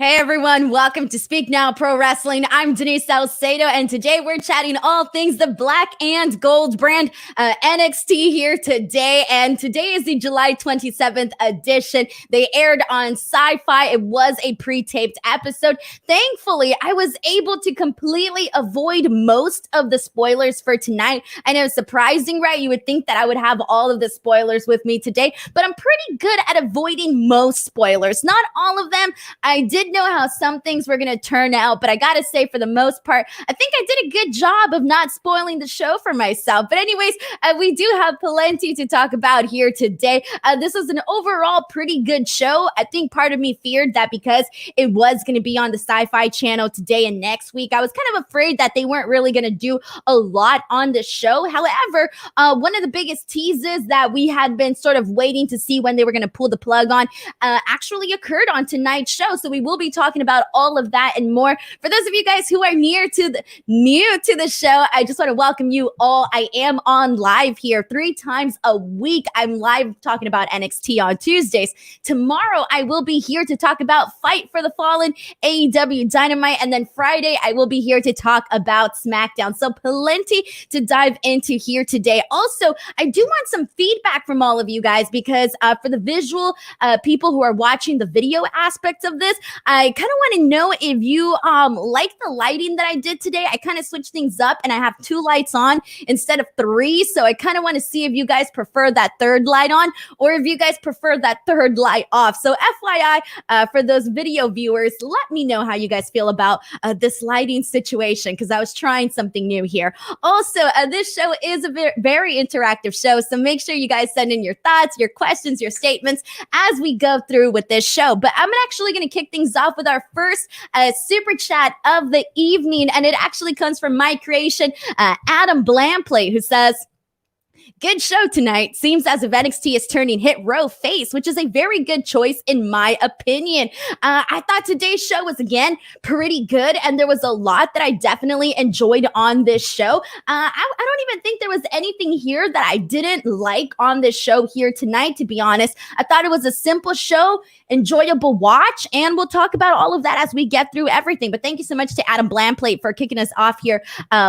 Hey everyone, welcome to Speak Now Pro Wrestling. I'm Denise Salcedo, and today we're chatting all things the black and gold brand NXT here today. And today is the July 27th edition. They aired on SYFY. It was a pre-taped episode. Thankfully, I was able to completely avoid most of the spoilers for tonight. I know it's surprising, right? You would think that I would have all of the spoilers with me today, but I'm pretty good at avoiding most spoilers. Not all of them. I did know how some things were going to turn out, but I got to say, for the most part, I think I did a good job of not spoiling the show for myself. But anyways, we do have plenty to talk about here today. This was an overall pretty good show. I think part of me feared that because it was going to be on the SYFY channel today and next week, I was kind of afraid that they weren't really going to do a lot on the show. However, one of the biggest teases that we had been sort of waiting to see when they were going to pull the plug on actually occurred on tonight's show. So we will be talking about all of that and more. For those of you guys who are new to the show, I just want to welcome you all. I am on live here 3 times a week. I'm live talking about NXT on Tuesdays. Tomorrow, I will be here to talk about Fight for the Fallen, AEW Dynamite, and then Friday, I will be here to talk about Smackdown. So plenty to dive into here today. Also, I do want some feedback from all of you guys because for the visual people who are watching the video aspects of this, I kind of want to know if you like the lighting that I did today. I kind of switched things up and I have 2 lights on instead of 3. So I kind of want to see if you guys prefer that 3rd light on or if you guys prefer that 3rd light off. So FYI, for those video viewers, let me know how you guys feel about this lighting situation because I was trying something new here. Also, this show is a very interactive show. So make sure you guys send in your thoughts, your questions, your statements as we go through with this show. But I'm actually going to kick things off with our first super chat of the evening, and it actually comes from my creation, Adam Blamplate, who says, "Good show tonight. Seems as if NXT is turning Hit Row face, which is a very good choice in my opinion." I thought today's show was, again, pretty good, and there was a lot that I definitely enjoyed on this show. I don't even think there was anything here that I didn't like on this show here tonight, to be honest. I thought it was a simple show, enjoyable watch, and we'll talk about all of that as we get through everything. But thank you so much to Adam Blamplate for kicking us off here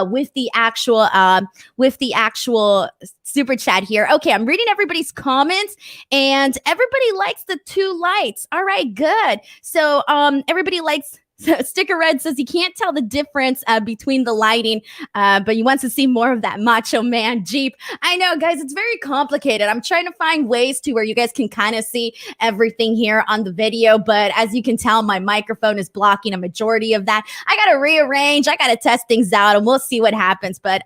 with the actual super chat here. Okay, I'm reading everybody's comments and everybody likes the 2 lights. All right, good. So everybody likes Sticker Red says he can't tell the difference between the lighting, but he wants to see more of that Macho Man Jeep. I know, guys, it's very complicated. I'm trying to find ways to where you guys can kind of see everything here on the video, but as you can tell, my microphone is blocking a majority of that. I got to rearrange. I got to test things out, and we'll see what happens. But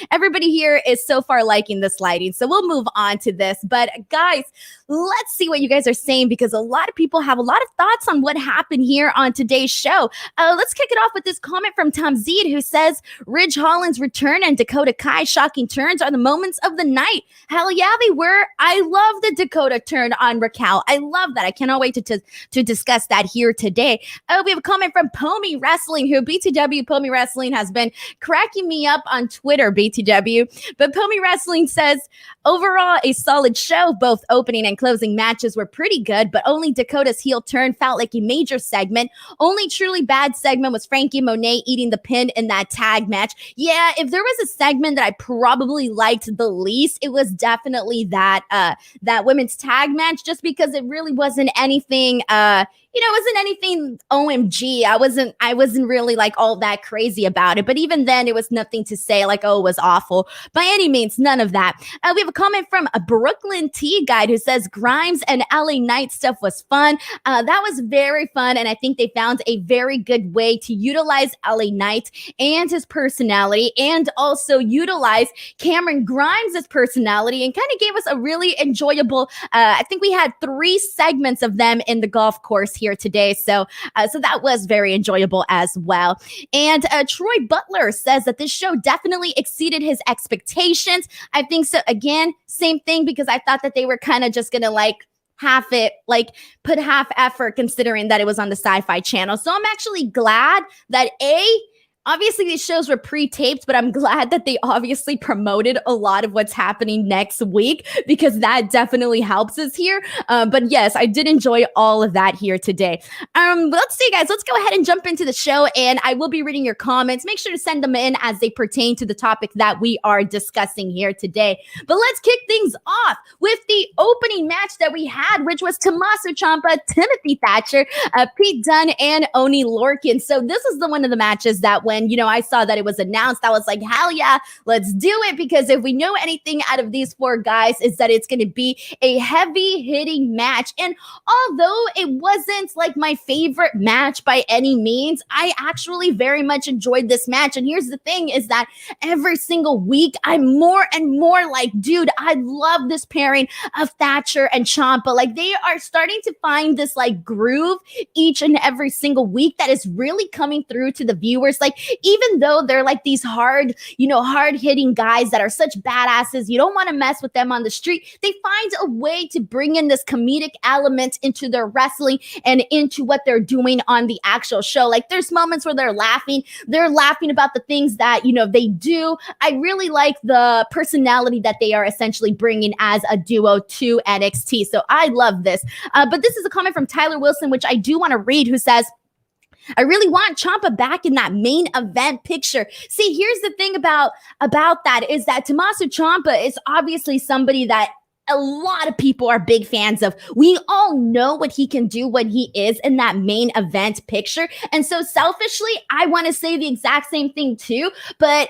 everybody here is so far liking this lighting, so we'll move on to this. But guys, let's see what you guys are saying because a lot of people have a lot of thoughts on what happened here on today's show. Let's kick it off with this comment from Tom Zed, who says, "Ridge Holland's return and Dakota Kai shocking turns are the moments of the night." Hell yeah, they were. I love the Dakota turn on Raquel. I love that. I cannot wait to discuss that here today. We have a comment from Pomi Wrestling, who BTW Pomi Wrestling has been cracking me up on Twitter, BTW. But Pomi Wrestling says, "Overall, a solid show. Both opening and closing matches were pretty good, but only Dakota's heel turn felt like a major segment. Only truly bad segment was Frankie Monet eating the pin in that tag match." Yeah, if there was a segment that I probably liked the least, it was definitely that women's tag match, just because it really wasn't anything it wasn't anything OMG. I wasn't really like all that crazy about it. But even then, it was nothing to say like, oh, it was awful. By any means, none of that. We have a comment from a Brooklyn Tea Guide who says, "Grimes and LA Knight stuff was fun." That was very fun. And I think they found a very good way to utilize LA Knight and his personality and also utilize Cameron Grimes' personality and kind of gave us a really enjoyable, I think we had 3 segments of them in the golf course here today. So that was very enjoyable as well. And Troy Butler says that this show definitely exceeded his expectations. I think so. Again, same thing, because I thought that they were kind of just going to put half effort considering that it was on the SYFY channel. So I'm actually glad that obviously these shows were pre-taped, but I'm glad that they obviously promoted a lot of what's happening next week, because that definitely helps us here. But yes, I did enjoy all of that here today. Let's see, guys, let's go ahead and jump into the show, and I will be reading your comments. Make sure to send them in as they pertain to the topic that we are discussing here today. But let's kick things off with the opening match that we had, which was Tommaso Ciampa, Timothy Thatcher, Pete Dunne, and Oni Lorcan. So this is one of the matches that when, I saw that it was announced, I was like, hell yeah, let's do it. Because if we know anything out of these four guys, is that it's going to be a heavy hitting match. And although it wasn't like my favorite match by any means, I actually very much enjoyed this match. And here's the thing, is that every single week I'm more and more like, dude, I love this pairing of Thatcher and Ciampa. Like, they are starting to find this like groove each and every single week that is really coming through to the viewers. Like, even though they're like these hard hitting guys that are such badasses, you don't want to mess with them on the street, they find a way to bring in this comedic element into their wrestling and into what they're doing on the actual show. Like, there's moments where they're laughing about the things that, they do. I really like the personality that they are essentially bringing as a duo to NXT. So I love this. But this is a comment from Tyler Wilson, which I do want to read, who says, I really want Ciampa back in that main event picture. See, here's the thing about that, is that Tommaso Ciampa is obviously somebody that a lot of people are big fans of. We all know what he can do when he is in that main event picture. And so selfishly, I want to say the exact same thing too. But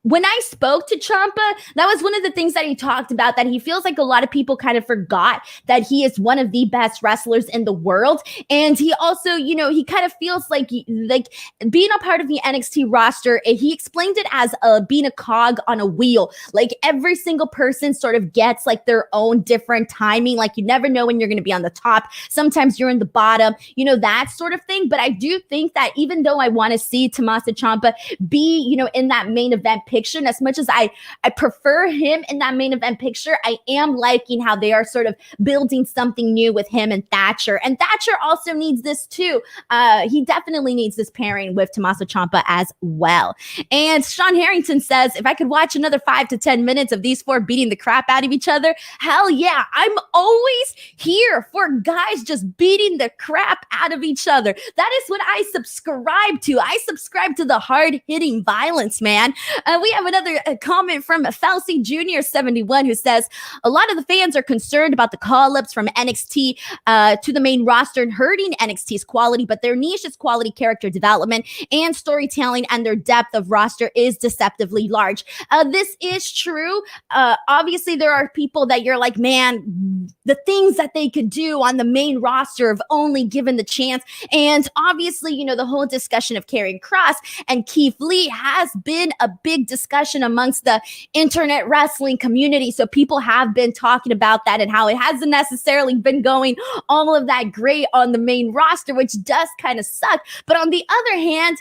when I spoke to Ciampa, that was one of the things that he talked about, that he feels like a lot of people kind of forgot that he is one of the best wrestlers in the world. And he also, he kind of feels like being a part of the NXT roster, he explained it as being a cog on a wheel. Like, every single person sort of gets like their own different timing. Like, you never know when you're going to be on the top. Sometimes you're in the bottom, that sort of thing. But I do think that even though I want to see Tommaso Ciampa be, in that main event picture, and as much as I prefer him in that main event picture, I am liking how they are sort of building something new with him and Thatcher. And Thatcher also needs this too. He definitely needs this pairing with Tommaso Ciampa as well. And Sean Harrington says, if I could watch another 5 to 10 minutes of these four beating the crap out of each other, hell yeah. I'm always here for guys just beating the crap out of each other. That is what I subscribe to. I subscribe to the hard-hitting violence, man. We have another comment from Falsey Jr. 71, who says, a lot of the fans are concerned about the call-ups from NXT to the main roster and hurting NXT's quality, but their niche is quality character development and storytelling, and their depth of roster is deceptively large. This is true. Obviously, there are people that you're like, man, the things that they could do on the main roster if only given the chance. And obviously, the whole discussion of Karrion Kross and Keith Lee has been a big discussion amongst the internet wrestling community. So people have been talking about that and how it hasn't necessarily been going all of that great on the main roster, which does kind of suck. But on the other hand,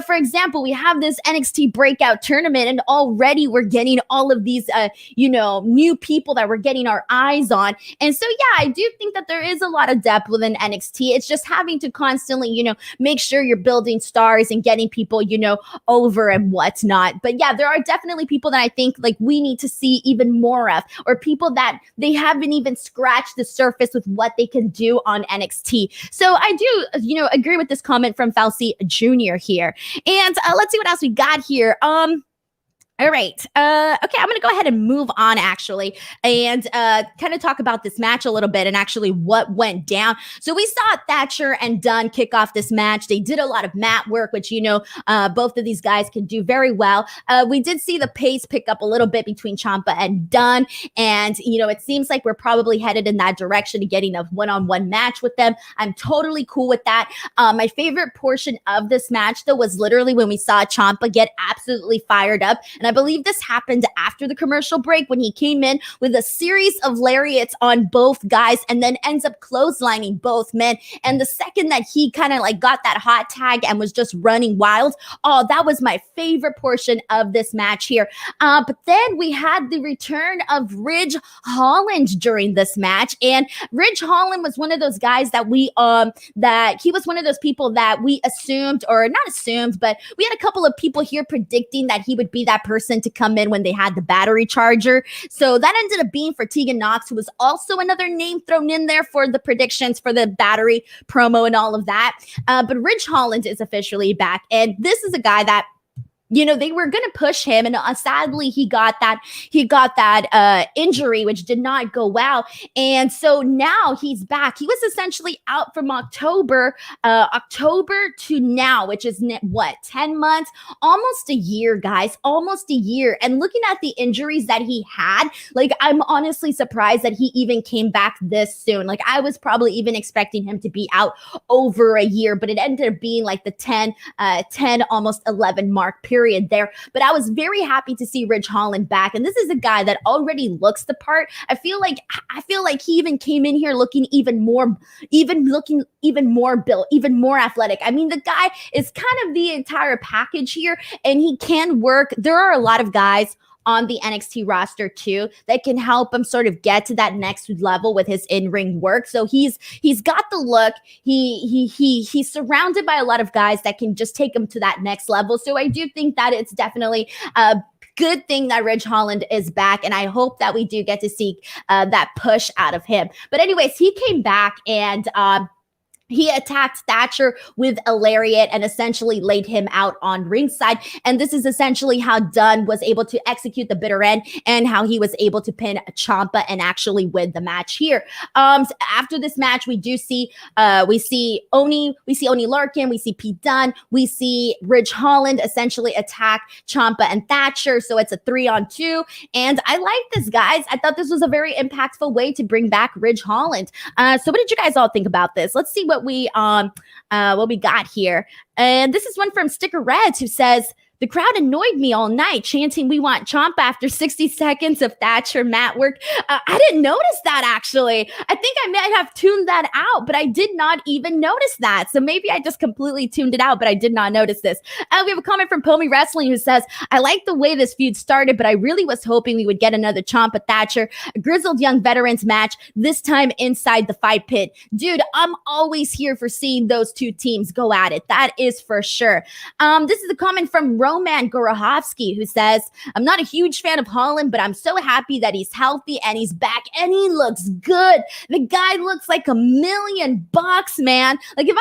for example, we have this NXT Breakout tournament, and already we're getting all of these, new people that we're getting our eyes on. And so, yeah, I do think that there is a lot of depth within NXT. It's just having to constantly, make sure you're building stars and getting people, over and whatnot. But yeah, there are definitely people that I think like we need to see even more of, or people that they haven't even scratched the surface with what they can do on NXT. So I do, agree with this comment from Falsey Jr. here. And let's see what else we got here. All right. Okay, I'm going to go ahead and move on, actually, and kind of talk about this match a little bit and actually what went down. So we saw Thatcher and Dunne kick off this match. They did a lot of mat work, which, both of these guys can do very well. We did see the pace pick up a little bit between Ciampa and Dunne, and, it seems like we're probably headed in that direction to getting a one-on-one match with them. I'm totally cool with that. My favorite portion of this match, though, was literally when we saw Ciampa get absolutely fired up, and I believe this happened after the commercial break when he came in with a series of lariats on both guys and then ends up clotheslining both men. And the second that he kind of like got that hot tag and was just running wild, oh, that was my favorite portion of this match here. But then we had the return of Ridge Holland during this match. And Ridge Holland was one of those guys that he was one of those people that we assumed, or not assumed, but we had a couple of people here predicting that he would be that person to come in when they had the battery charger. So that ended up being for Tegan Nox, who was also another name thrown in there for the predictions for the battery promo and all of that. But Ridge Holland is officially back. And this is a guy that, you know, they were going to push him, and sadly he got that injury, which did not go well. And so now he's back. He was essentially out from October to now, which is what, 10 months, almost a year, guys, almost a year. And looking at the injuries that he had, like, I'm honestly surprised that he even came back this soon. Like, I was probably even expecting him to be out over a year, but it ended up being like the 10, almost 11 mark period there. But I was very happy to see Ridge Holland back. And this is a guy that already looks the part. I feel like he even came in here looking even more built, even more athletic. I mean, the guy is kind of the entire package here, and he can work. There are a lot of guys on the NXT roster too that can help him sort of get to that next level with his in-ring work. So he's got the look. He's surrounded by a lot of guys that can just take him to that next level. So I do think that it's definitely good thing that Ridge Holland is back, and I hope that we do get to see that push out of him. But anyways, he came back and he attacked Thatcher with a lariat and essentially laid him out on ringside. And this is essentially how Dunne was able to execute the bitter end and how he was able to pin Ciampa and actually win the match here. After this match, we see Oni Lorcan, we see Pete Dunne, we see Ridge Holland essentially attack Ciampa and Thatcher. So it's a 3-on-2. And I like this, guys. I thought this was a very impactful way to bring back Ridge Holland. So what did you guys all think about this? Let's see what we got here. And this is one from Sticker Reds, who says, the crowd annoyed me all night, chanting, "We want Ciampa," after 60 seconds of Thatcher mat work. I didn't notice that, actually. I think I might have tuned that out, but I did not even notice that. So maybe I just completely tuned it out, but I did not notice this. We have a comment from Pomi Wrestling, who says, I like the way this feud started, but I really was hoping we would get another Ciampa Thatcher, a grizzled young veterans match, this time inside the fight pit. Dude, I'm always here for seeing those two teams go at it. That is for sure. This is a comment from Roman Gorohovsky, who says, I'm not a huge fan of Holland, but I'm so happy that he's healthy and he's back and he looks good. The guy looks like $1,000,000, man. Like, if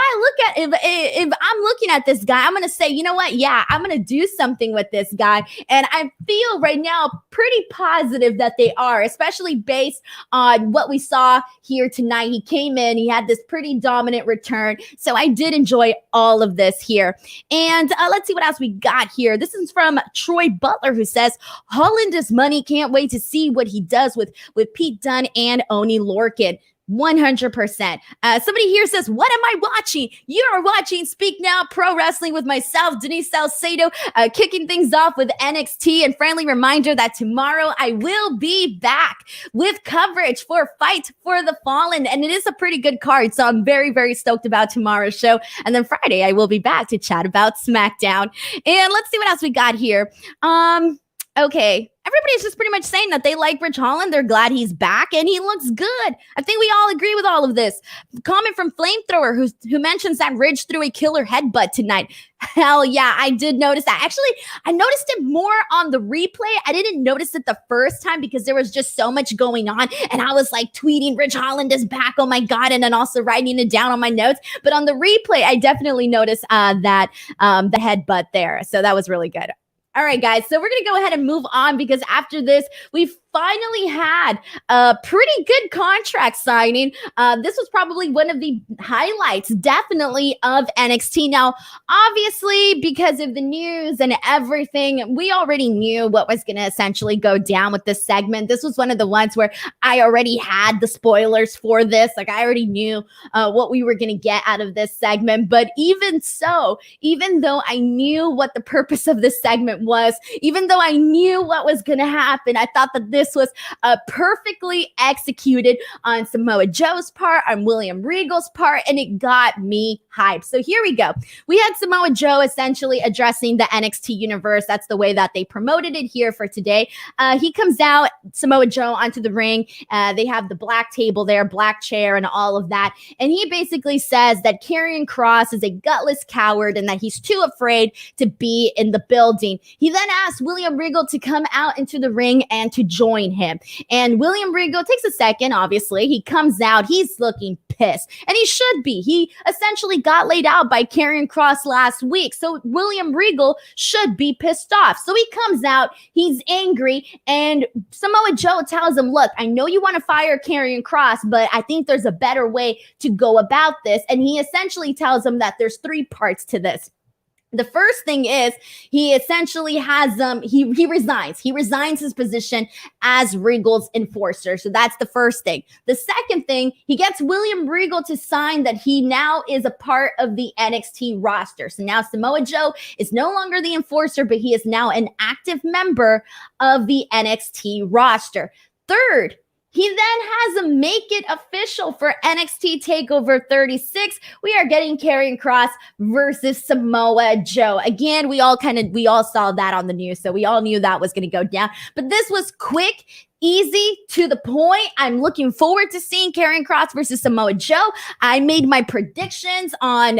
I'm looking at this guy, I'm going to say, you know what? Yeah, I'm going to do something with this guy. And I feel right now pretty positive that they are, especially based on what we saw here tonight. He came in, he had this pretty dominant return. So I did enjoy all of this here. And let's see what else we got here. This is from Troy Butler, who says, Holland is money. Can't wait to see what he does with Pete Dunne and Oni Lorcan. 100%. Somebody here says, what am I watching? You are watching Speak Now Pro Wrestling with myself, Denise Salcedo, kicking things off with NXT. And friendly reminder that tomorrow I will be back with coverage for Fight for the Fallen. And it is a pretty good card. So I'm very, very stoked about tomorrow's show. And then Friday, I will be back to chat about Smackdown. And let's see what else we got here. Okay. Everybody's just pretty much saying that they like Ridge Holland. They're glad he's back and he looks good. I think we all agree with all of this. Comment from Flamethrower, who mentions that Ridge threw a killer headbutt tonight. Hell yeah, I did notice that. Actually, I noticed it more on the replay. I didn't notice it the first time because there was just so much going on. And I was like tweeting, Ridge Holland is back. Oh my God. And then also writing it down on my notes. But on the replay, I definitely noticed the headbutt there. So that was really good. All right, guys, so we're going to go ahead and move on because after this, we finally had a pretty good contract signing. This was probably one of the highlights, definitely, of NXT. Now, obviously, because of the news and everything, we already knew what was going to essentially go down with this segment. This was one of the ones where I already had the spoilers for this. Like, I already knew what we were going to get out of this segment. But even so, even though I knew what the purpose of this segment was, even though I knew what was going to happen, I thought that this was perfectly executed on Samoa Joe's part, on William Regal's part, and it got me hyped. So here we go. We had Samoa Joe essentially addressing the NXT universe. That's the way that they promoted it here for today. He comes out, Samoa Joe, onto the ring. They have the black table there, black chair, and all of that. And he basically says that Karrion Kross is a gutless coward and that he's too afraid to be in the building. He then asks William Regal to come out into the ring and to join him. And William Regal takes a second, obviously. He comes out. He's looking pissed. And he should be. He essentially got laid out by Karrion Kross last week. So William Regal should be pissed off. So he comes out. He's angry. And Samoa Joe tells him, look, I know you want to fire Karrion Kross, but I think there's a better way to go about this. And he essentially tells him that there's three parts to this. The first thing is he essentially has he resigns. He resigns his position as Regal's enforcer. So that's the first thing. The second thing, he gets William Regal to sign that he now is a part of the NXT roster. So now Samoa Joe is no longer the enforcer, but he is now an active member of the NXT roster. Third, he then has him make it official for NXT TakeOver 36. We are getting Karrion Kross versus Samoa Joe. Again, we all saw that on the news, so we all knew that was going to go down. But this was quick, easy, to the point. I'm looking forward to seeing Karrion Kross versus Samoa Joe. I made my predictions on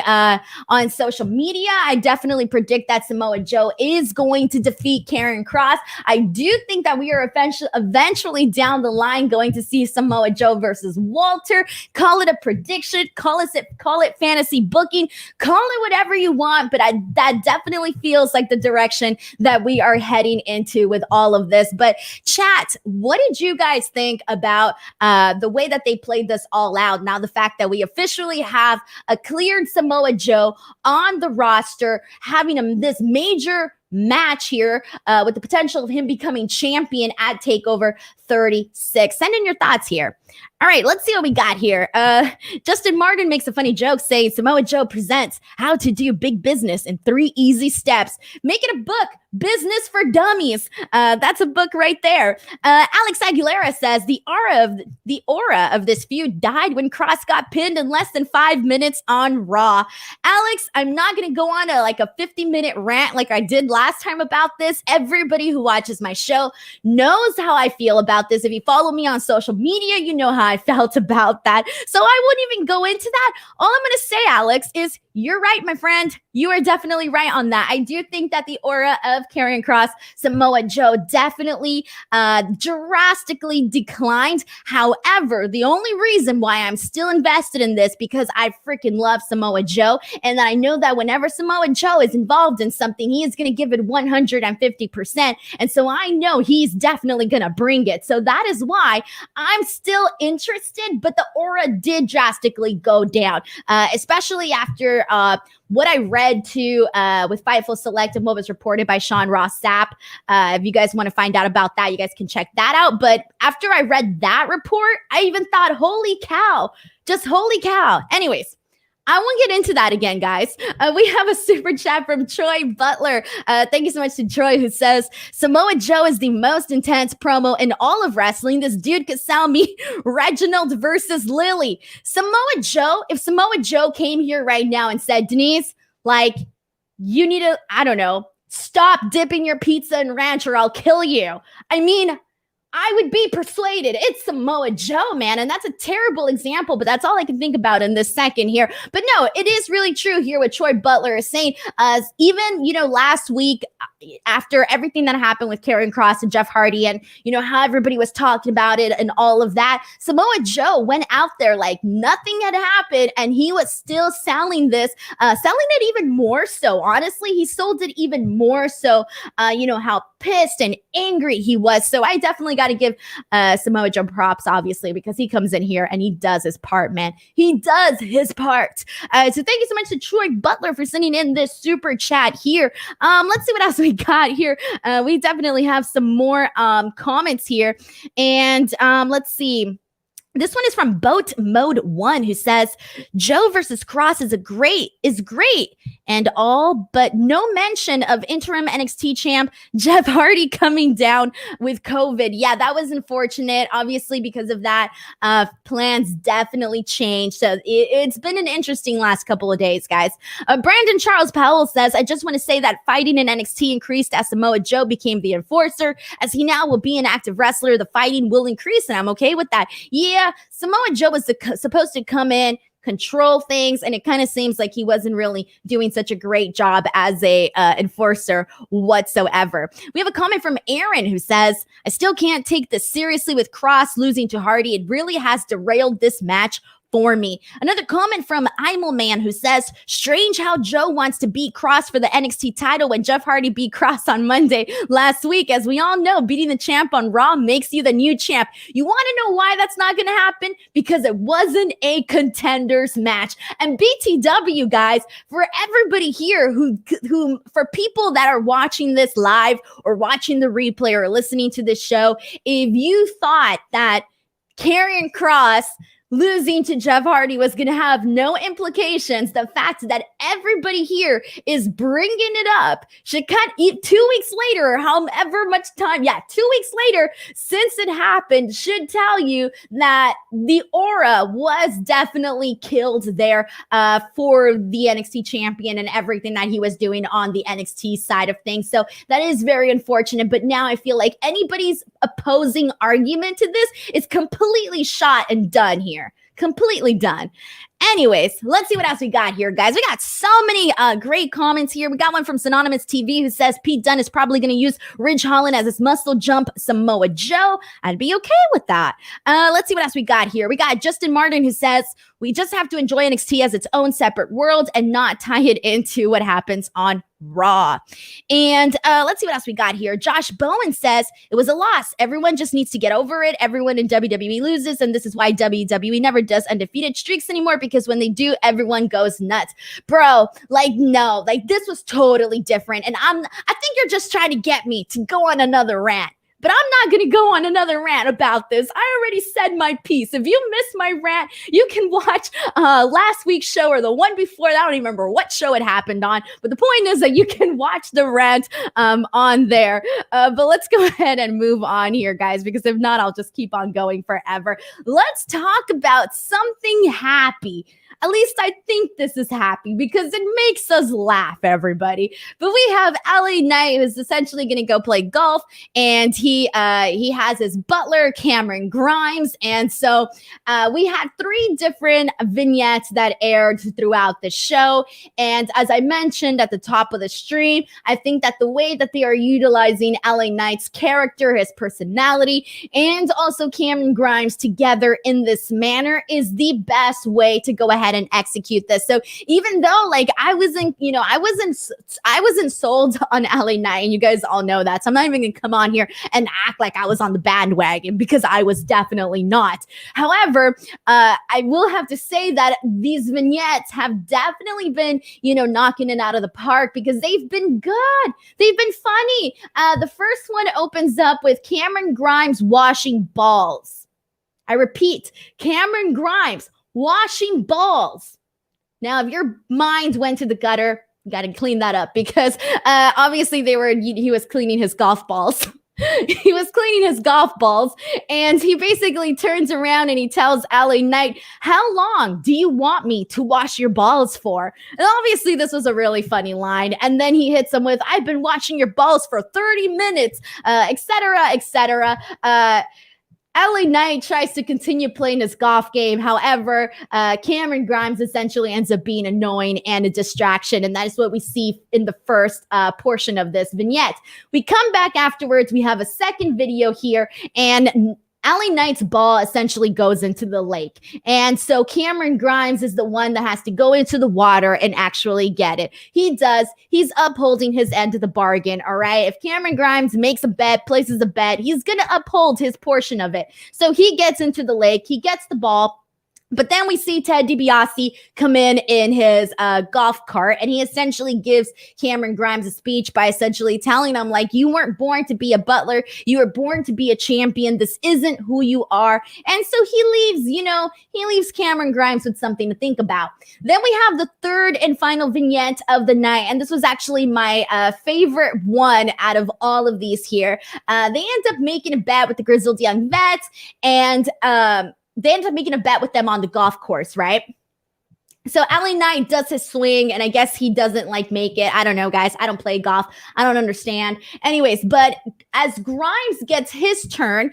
social media. I definitely predict that Samoa Joe is going to defeat Karrion Kross. I do think that we are eventually down the line going to see Samoa Joe versus Walter. Call it a prediction. Call it fantasy booking. Call it whatever you want. But that definitely feels like the direction that we are heading into with all of this. But chat, what did you guys think about the way that they played this all out? Now, the fact that we officially have a cleared Samoa Joe on the roster, having this major match here with the potential of him becoming champion at TakeOver 36. Send in your thoughts here. All right, let's see what we got here. Justin Martin makes a funny joke saying Samoa Joe presents how to do big business in 3 easy steps. Make it a book, Business for Dummies. That's a book right there. Alex Aguilera says the aura of this feud died when Kross got pinned in less than 5 minutes on Raw. Alex, I'm not going to go on a 50-minute rant like I did last time about this. Everybody who watches my show knows how I feel about this. If you follow me on social media, you know how I felt about that. So I wouldn't even go into that. All I'm going to say, Alex, is you're right, my friend. You are definitely right on that. I do think that the aura of Karrion Kross, Samoa Joe definitely drastically declined. However, the only reason why I'm still invested in this because I freaking love Samoa Joe, and I know that whenever Samoa Joe is involved in something, he is going to give it 150%. And so I know he's definitely going to bring it. So that is why I'm still interested, but the aura did drastically go down, especially after what I read too with Fightful Select and what was reported by Sean Ross Sapp. If you guys want to find out about that, you guys can check that out. But after I read that report, I even thought, holy cow, just holy cow. Anyways, I won't get into that again, guys. We have a super chat from Troy Butler. Thank you so much to Troy, who says, Samoa Joe is the most intense promo in all of wrestling. This dude could sell me Reginald versus Lily. Samoa Joe, if Samoa Joe came here right now and said, Denise, you need to, I don't know, stop dipping your pizza in ranch or I'll kill you. I mean, I would be persuaded. It's Samoa Joe, man. And that's a terrible example, but that's all I can think about in this second here. But no, it is really true here what Troy Butler is saying. Even, last week, after everything that happened with Karrion Kross and Jeff Hardy and, how everybody was talking about it and all of that, Samoa Joe went out there like nothing had happened. And he was still selling this, selling it even more so. Honestly, he sold it even more so, how pissed and angry he was. So I definitely got to give Samoa Joe props, obviously, because he comes in here and he does his part, man. He does his part. So thank you so much to Troy Butler for sending in this super chat here. Let's see what else we got here. We definitely have some more comments here. And let's see. This one is from Boat Mode 1, who says Joe versus Cross is great and all, but no mention of interim NXT champ Jeff Hardy coming down with COVID. Yeah, that was unfortunate. Obviously, because of that, plans definitely changed. So it's been an interesting last couple of days, guys. Brandon Charles Powell says, I just want to say that fighting in NXT increased as Samoa Joe became the enforcer. As he now will be an active wrestler, the fighting will increase, and I'm okay with that. Yeah, Samoa Joe was supposed to come in, control things, and it kind of seems like he wasn't really doing such a great job as a enforcer whatsoever. We have a comment from Aaron who says, I still can't take this seriously with Cross losing to Hardy. It really has derailed this match for me. Another comment from Eimelman who says, strange how Joe wants to beat Cross for the NXT title when Jeff Hardy beat Cross on Monday last week. As we all know, beating the champ on Raw makes you the new champ. You want to know why that's not going to happen? Because it wasn't a contenders match. And BTW, guys, for everybody here who for people that are watching this live or watching the replay or listening to this show, if you thought that Karrion Kross losing to Jeff Hardy was going to have no implications, the fact that everybody here is bringing it up should cut 2 weeks later, or however much time, 2 weeks later since it happened, should tell you that the aura was definitely killed there for the NXT champion and everything that he was doing on the NXT side of things. So that is very unfortunate. But now I feel like anybody's opposing argument to this is completely shot and done here. Completely done. Anyways, let's see what else we got here, guys. We got so many great comments here. We got one from Synonymous TV who says Pete Dunne is probably going to use Ridge Holland as his muscle jump Samoa Joe. I'd be okay with that. Let's see what else we got here. We got Justin Martin who says we just have to enjoy NXT as its own separate world and not tie it into what happens on Raw. And let's see what else we got here. Josh Bowen says it was a loss. Everyone just needs to get over it. Everyone in WWE loses, and this is why WWE never does undefeated streaks anymore, because when they do, everyone goes nuts. Bro, no, this was totally different. And I think you're just trying to get me to go on another rant. But I'm not going to go on another rant about this. I already said my piece. If you missed my rant, you can watch last week's show or the one before. I don't even remember what show it happened on. But the point is that you can watch the rant on there. But let's go ahead and move on here, guys, because if not, I'll just keep on going forever. Let's talk about something happy. At least I think this is happy because it makes us laugh, everybody. But we have LA Knight, who's essentially going to go play golf, and he has his butler, Cameron Grimes. And so we had 3 different vignettes that aired throughout the show. And as I mentioned at the top of the stream, I think that the way that they are utilizing LA Knight's character, his personality, and also Cameron Grimes together in this manner is the best way to go ahead and execute this. So even though I wasn't sold on LA Knight, and you guys all know that, so I'm not even gonna come on here and act like I was on the bandwagon, because I was definitely not. However, I will have to say that these vignettes have definitely been, knocking it out of the park, because they've been good. They've been funny. The first one opens up with Cameron Grimes washing balls. I repeat, Cameron Grimes washing balls. Now, if your mind went to the gutter, you got to clean that up, because obviously he was cleaning his golf balls. He was cleaning his golf balls, and he basically turns around and he tells LA Knight, how long do you want me to wash your balls for? And obviously this was a really funny line. And then he hits him with, I've been washing your balls for 30 minutes, etc., etc. LA Knight tries to continue playing his golf game. However, Cameron Grimes essentially ends up being annoying and a distraction. And that is what we see in the first portion of this vignette. We come back afterwards. We have a second video here, and LA Knight's ball essentially goes into the lake. And so Cameron Grimes is the one that has to go into the water and actually get it. He does. He's upholding his end of the bargain, all right? If Cameron Grimes makes a bet, places a bet, he's going to uphold his portion of it. So he gets into the lake. He gets the ball. But then we see Ted DiBiase come in his golf cart, and he essentially gives Cameron Grimes a speech by essentially telling him, like, you weren't born to be a butler. You were born to be a champion. This isn't who you are. And so he leaves Cameron Grimes with something to think about. Then we have the third and final vignette of the night, and this was actually my favorite one out of all of these here. They end up making a bet with the Grizzled Young Vets, and they end up making a bet with them on the golf course, right? So LA Knight does his swing, and I guess he doesn't make it. I don't know, guys. I don't play golf. I don't understand. Anyways, but as Grimes gets his turn,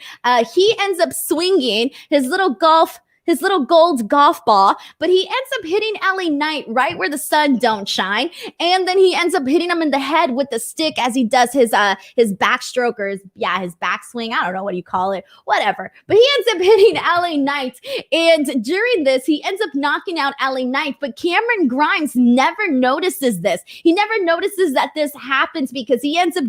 he ends up swinging his little gold golf ball, but he ends up hitting LA Knight right where the sun don't shine. And then he ends up hitting him in the head with the stick as he does his backstroke, or his backswing. I don't know what you call it, whatever. But he ends up hitting LA Knight. And during this, he ends up knocking out LA Knight, but Cameron Grimes never notices this. He never notices that this happens because he ends up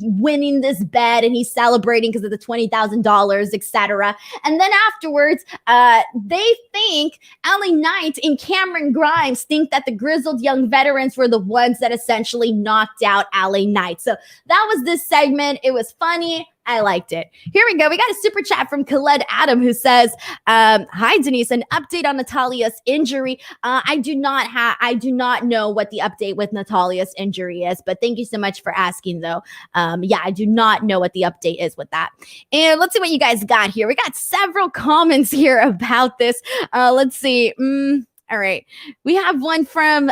winning this bet, and he's celebrating because of the $20,000, etc. And then afterwards, they think LA Knight and Cameron Grimes think that the Grizzled Young Veterans were the ones that essentially knocked out LA Knight. So that was this segment. It was funny. I liked it. Here we go. We got a super chat from Khaled Adam who says, hi, Denise, an update on Natalya's injury. I do not know what the update with Natalya's injury is, but thank you so much for asking though. I do not know what the update is with that. And let's see what you guys got here. We got several comments here about this. Let's see. All right. We have one from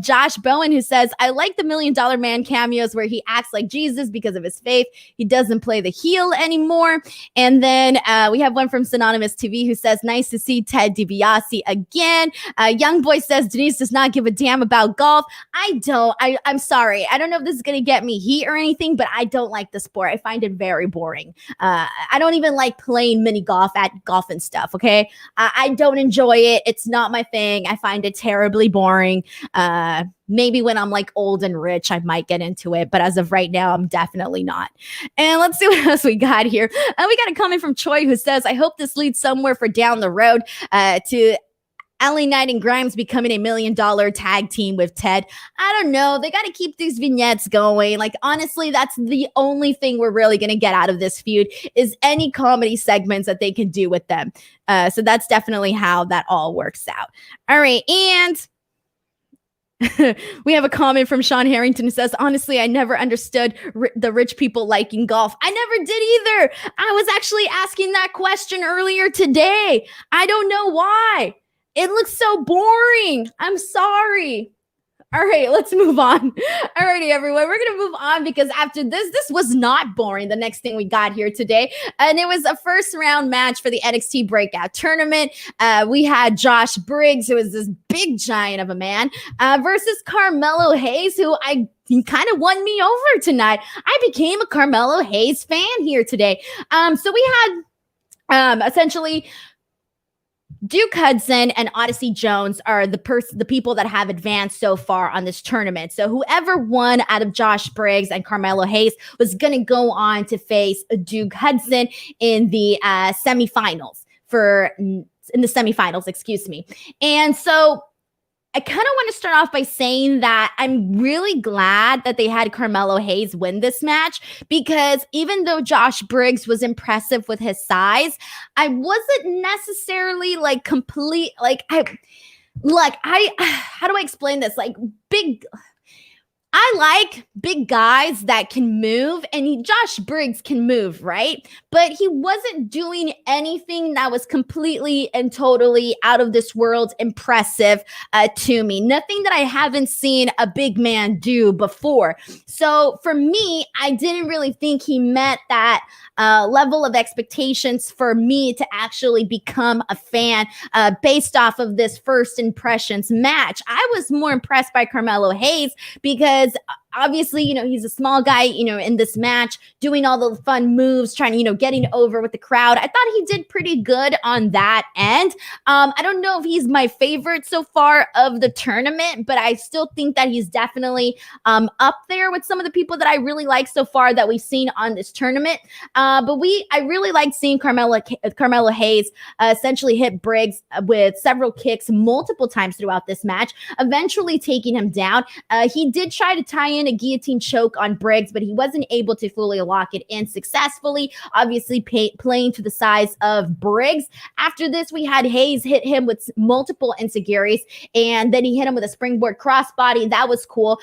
Josh Bowen who says, I like the $1 Million Man cameos where he acts like Jesus because of his faith. He doesn't play the heel anymore. And then we have one from Synonymous TV who says, nice to see Ted DiBiase again. Young Boy says, Denise does not give a damn about golf. I don't. I'm sorry. I don't know if this is going to get me heat or anything, but I don't like the sport. I find it very boring. I don't even like playing mini golf at golf and stuff, okay? I don't enjoy it. It's not my thing. I find it terribly boring. Maybe when I'm old and rich, I might get into it. But as of right now, I'm definitely not. And let's see what else we got here. We got a comment from Choi who says, I hope this leads somewhere for down the road to LA Knight and Grimes becoming $1 million tag team with Ted. I don't know. They got to keep these vignettes going. Honestly, that's the only thing we're really going to get out of this feud is any comedy segments that they can do with them. So that's definitely how that all works out. All right. And we have a comment from Sean Harrington who says, honestly, I never understood the rich people liking golf. I never did either. I was actually asking that question earlier today. I don't know why. It looks so boring. I'm sorry. All right, let's move on. All righty, everyone. We're going to move on because after this was not boring. The next thing we got here today. And it was a first round match for the NXT Breakout tournament. We had Josh Briggs, who is this big giant of a man, versus Carmelo Hayes, who he kind of won me over tonight. I became a Carmelo Hayes fan here today. So we had essentially Duke Hudson and Odyssey Jones are the people that have advanced so far on this tournament. So whoever won out of Josh Briggs and Carmelo Hayes was going to go on to face Duke Hudson in the semifinals. Excuse me. And so I kind of want to start off by saying that I'm really glad that they had Carmelo Hayes win this match, because even though Josh Briggs was impressive with his size, I wasn't necessarily how do I explain this? I like big guys that can move, and Josh Briggs can move, right? But he wasn't doing anything that was completely and totally out of this world impressive to me. Nothing that I haven't seen a big man do before. So for me, I didn't really think he met that level of expectations for me to actually become a fan based off of this first impressions match. I was more impressed by Carmelo Hayes because obviously, he's a small guy, in this match, doing all the fun moves, trying to, getting over with the crowd. I thought he did pretty good on that end. I don't know if he's my favorite so far of the tournament, but I still think that he's definitely up there with some of the people that I really like so far that we've seen on this tournament. I really like seeing Carmelo Hayes essentially hit Briggs with several kicks multiple times throughout this match, eventually taking him down. He did try to tie in a guillotine choke on Briggs, but he wasn't able to fully lock it in successfully, obviously playing to the size of Briggs. After this, we had Hayes hit him with multiple enziguris, and then he hit him with a springboard crossbody. That was cool.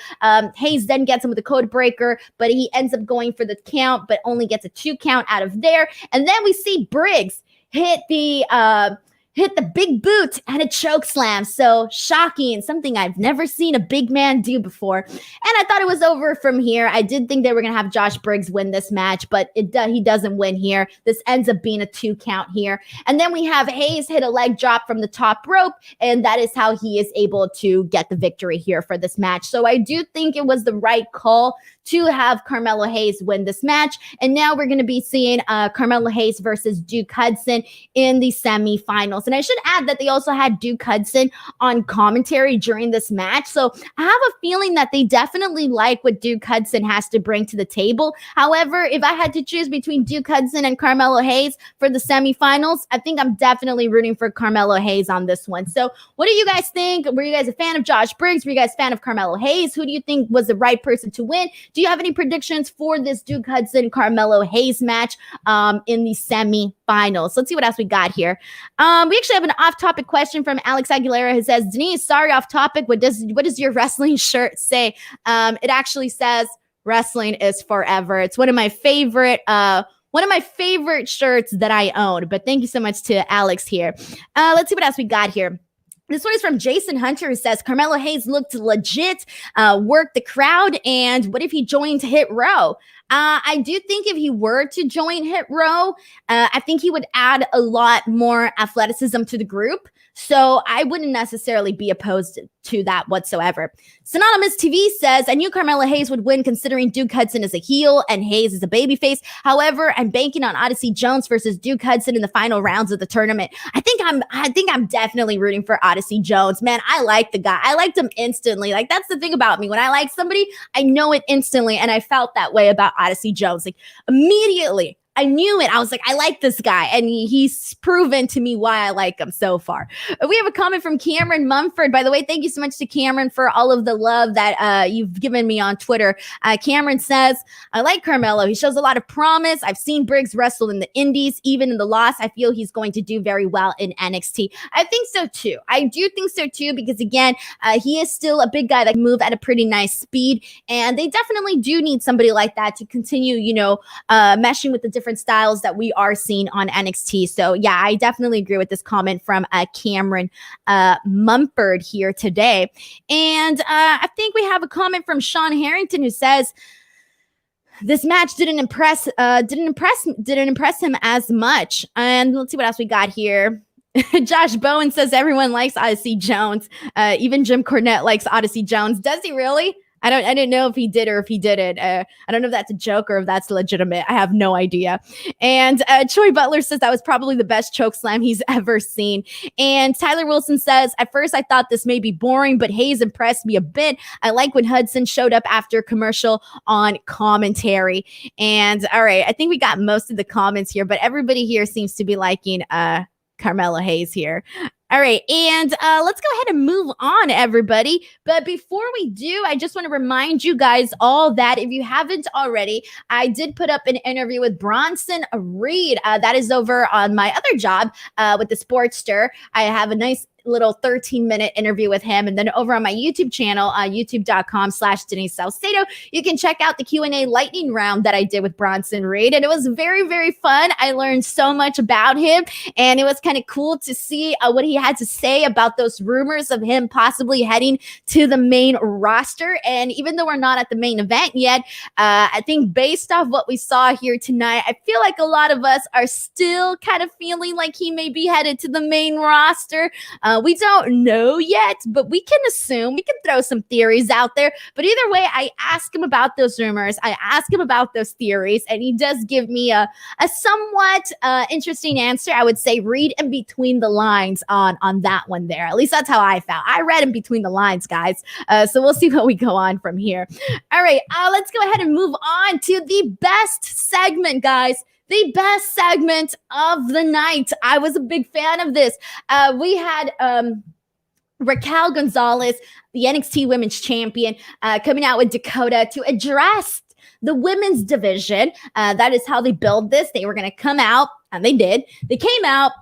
Hayes then gets him with a code breaker, but he ends up going for the count, but only gets a 2 count out of there. And then we see Briggs hit the big boot and a choke slam. So shocking, something I've never seen a big man do before. And I thought it was over from here. I did think they were going to have Josh Briggs win this match, but he doesn't win here. This ends up being a 2 count here. And then we have Hayes hit a leg drop from the top rope, and that is how he is able to get the victory here for this match. So I do think it was the right call to have Carmelo Hayes win this match. And now we're going to be seeing Carmelo Hayes versus Duke Hudson in the semifinals. And I should add that they also had Duke Hudson on commentary during this match. So I have a feeling that they definitely like what Duke Hudson has to bring to the table. However, if I had to choose between Duke Hudson and Carmelo Hayes for the semifinals, I think I'm definitely rooting for Carmelo Hayes on this one. So what do you guys think? Were you guys a fan of Josh Briggs? Were you guys a fan of Carmelo Hayes? Who do you think was the right person to win? Do you have any predictions for this Duke Hudson Carmelo Hayes match in the semifinals? Let's see what else we got here. We actually have an off-topic question from Alex Aguilera who says, Denise, sorry, off topic. What does your wrestling shirt say? It actually says wrestling is forever. It's one of my favorite shirts that I own. But thank you so much to Alex here. Let's see what else we got here. This one is from Jason Hunter, who says Carmelo Hayes looked legit, worked the crowd, and what if he joined Hit Row? I do think if he were to join Hit Row, I think he would add a lot more athleticism to the group. So I wouldn't necessarily be opposed to that whatsoever. Synonymous TV says, I knew Carmelo Hayes would win considering Duke Hudson is a heel and Hayes is a babyface. However, I'm banking on Odyssey Jones versus Duke Hudson in the final rounds of the tournament. I think I'm definitely rooting for Odyssey Jones. Man, I like the guy. I liked him instantly. Like, that's the thing about me. When I like somebody, I know it instantly. And I felt that way about Odyssey Jones. Like, immediately, I knew it. I was like, I like this guy. And he's proven to me why I like him so far. We have a comment from Cameron Mumford. By the way, thank you so much to Cameron for all of the love that you've given me on Twitter. Cameron says, I like Carmelo. He shows a lot of promise. I've seen Briggs wrestle in the indies. Even in the loss, I feel he's going to do very well in NXT. I think so too. I do think so too, because again, he is still a big guy that can move at a pretty nice speed. And they definitely do need somebody like that to continue, meshing with the different styles that we are seeing on NXT. So yeah, I definitely agree with this comment from Cameron Mumford here today. And I think we have a comment from Sean Harrington who says, this match didn't impress him as much. And let's see what else we got here. Josh Bowen says everyone likes Odyssey Jones. Even Jim Cornette likes Odyssey Jones. Does he really? I didn't know if he did or if he didn't. I don't know if that's a joke or if that's legitimate. I have no idea. And Troy Butler says that was probably the best choke slam he's ever seen. And Tyler Wilson says, at first I thought this may be boring, but Hayes impressed me a bit. I like when Hudson showed up after commercial on commentary. And all right, I think we got most of the comments here, but everybody here seems to be liking Carmelo Hayes here. All right, and let's go ahead and move on, everybody. But before we do, I just want to remind you guys all that if you haven't already, I did put up an interview with Bronson Reed. That is over on my other job with the Sportster. I have a nice little 13-minute interview with him. And then over on my YouTube channel, youtube.com/Denise Salcedo, you can check out the Q&A lightning round that I did with Bronson Reed. And it was very, very fun. I learned so much about him. And it was kind of cool to see what he had to say about those rumors of him possibly heading to the main roster. And even though we're not at the main event yet, I think based off what we saw here tonight, I feel like a lot of us are still kind of feeling like he may be headed to the main roster. We don't know yet, but we can assume, we can throw some theories out there. But either way, I ask him about those rumors. I ask him about those theories, and he does give me a somewhat interesting answer. I would say read in between the lines on that one there. At least that's how I felt. I read in between the lines, guys. So we'll see what we go on from here. All right, let's go ahead and move on to the best segment, guys. The best segment of the night. I was a big fan of this. We had Raquel Gonzalez, the NXT Women's Champion, coming out with Dakota to address the women's division. That is how they build this. They were going to come out, and they did. They came out,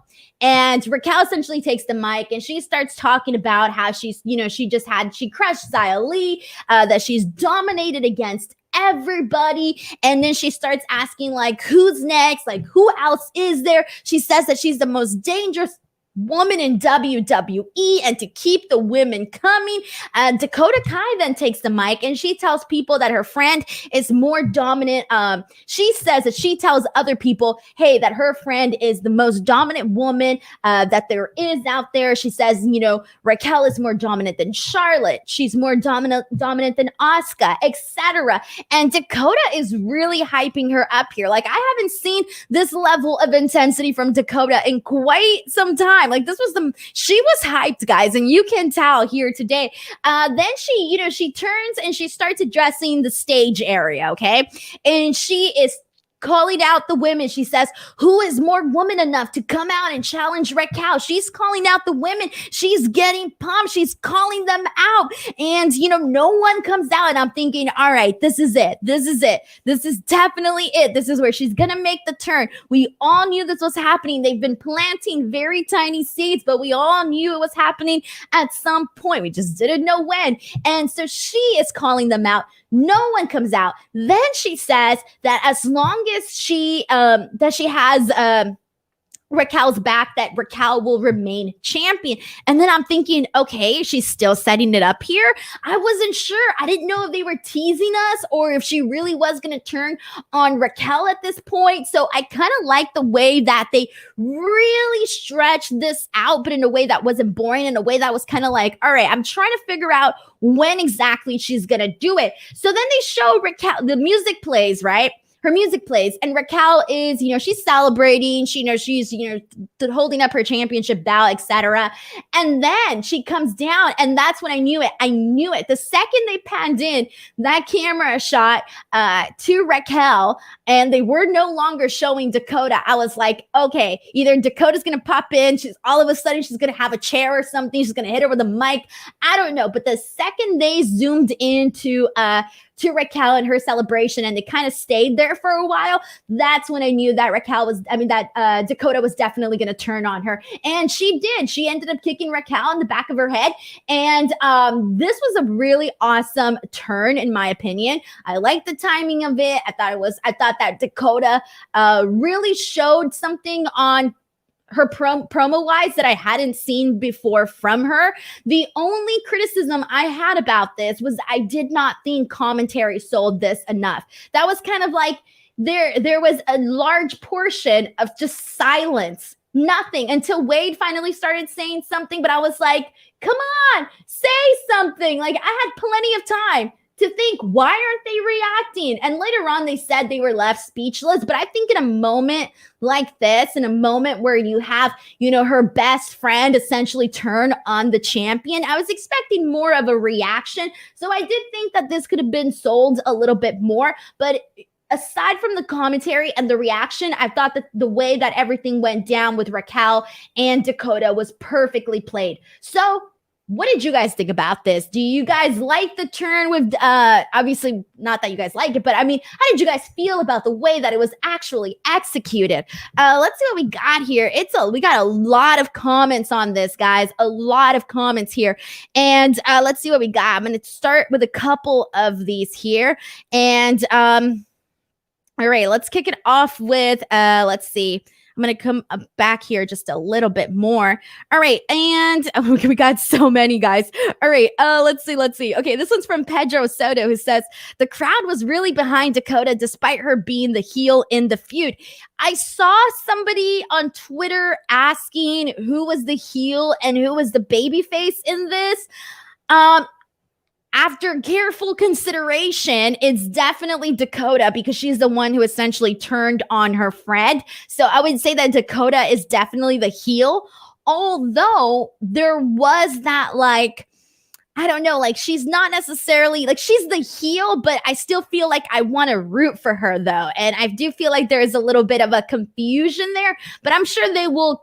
and Raquel essentially takes the mic, and she starts talking about how she's, she crushed Xia Li, that she's dominated against everybody. And then she starts asking, like, who's next? Like, who else is there? She says that she's the most dangerous woman in WWE, and to keep the women coming. Dakota Kai then takes the mic, and she tells people that her friend is more dominant. She says that she tells other people, hey, that her friend is the most dominant woman that there is out there. She says, Raquel is more dominant than Charlotte. She's more dominant than Asuka, etc. And Dakota is really hyping her up here. Like, I haven't seen this level of intensity from Dakota in quite some time. Like, she was hyped, guys, and you can tell here today. Then she turns and she starts addressing the stage area, okay? And she is calling out the women. She says, who is more woman enough to come out and challenge Raquel? She's calling out the women. She's getting pumped. She's calling them out. And, no one comes out. And I'm thinking, all right, this is it. This is it. This is definitely it. This is where she's going to make the turn. We all knew this was happening. They've been planting very tiny seeds, but we all knew it was happening at some point. We just didn't know when. And so she is calling them out. No one comes out. Then she says that as long as she has Raquel's back, that Raquel will remain champion. And then I'm thinking, okay, she's still setting it up here. I wasn't sure. I didn't know if they were teasing us or if she really was going to turn on Raquel at this point. So I kind of like the way that they really stretched this out, but in a way that wasn't boring, in a way that was kind of like, all right, I'm trying to figure out when exactly she's going to do it. So then they show Raquel, the music plays, right? Her music plays, and Raquel is, she's celebrating. She's holding up her championship belt, etc. And then she comes down, and that's when I knew it. I knew it. The second they panned in that camera shot to Raquel, and they were no longer showing Dakota, I was like, okay, either Dakota's going to pop in. All of a sudden, she's going to have a chair or something. She's going to hit her with a mic. I don't know. But the second they zoomed into to Raquel and her celebration, and they kind of stayed there for a while, that's when I knew that Dakota was definitely going to turn on her. And she did. She ended up kicking Raquel in the back of her head. And this was a really awesome turn, in my opinion. I liked the timing of it. I thought that Dakota really showed something on her promo wise that I hadn't seen before from her. The only criticism I had about this was I did not think commentary sold this enough. That was kind of like there was a large portion of just silence, nothing, until Wade finally started saying something. But I was like, come on, say something. Like, I had plenty of time to think, why aren't they reacting? And later on, they said they were left speechless. But I think in a moment like this, in a moment where you have, her best friend essentially turn on the champion, I was expecting more of a reaction. So I did think that this could have been sold a little bit more. But aside from the commentary and the reaction, I thought that the way that everything went down with Raquel and Dakota was perfectly played. So what did you guys think about this? Do you guys like the turn with, obviously not that you guys like it, but I mean, how did you guys feel about the way that it was actually executed? Let's see what we got here. We got a lot of comments on this, guys, a lot of comments here. And let's see what we got. I'm going to start with a couple of these here. And all right, let's kick it off with, let's see. I'm going to come back here just a little bit more. All right. And we got so many, guys. All right. Let's see. Okay. This one's from Pedro Soto, who says, the crowd was really behind Dakota despite her being the heel in the feud. I saw somebody on Twitter asking who was the heel and who was the babyface in this. After careful consideration, it's definitely Dakota because she's the one who essentially turned on her friend. So I would say that Dakota is definitely the heel, although there was that, like, I don't know, like, she's not necessarily, like, she's the heel, but I still feel like I want to root for her, though. And I do feel like there is a little bit of a confusion there, but I'm sure they will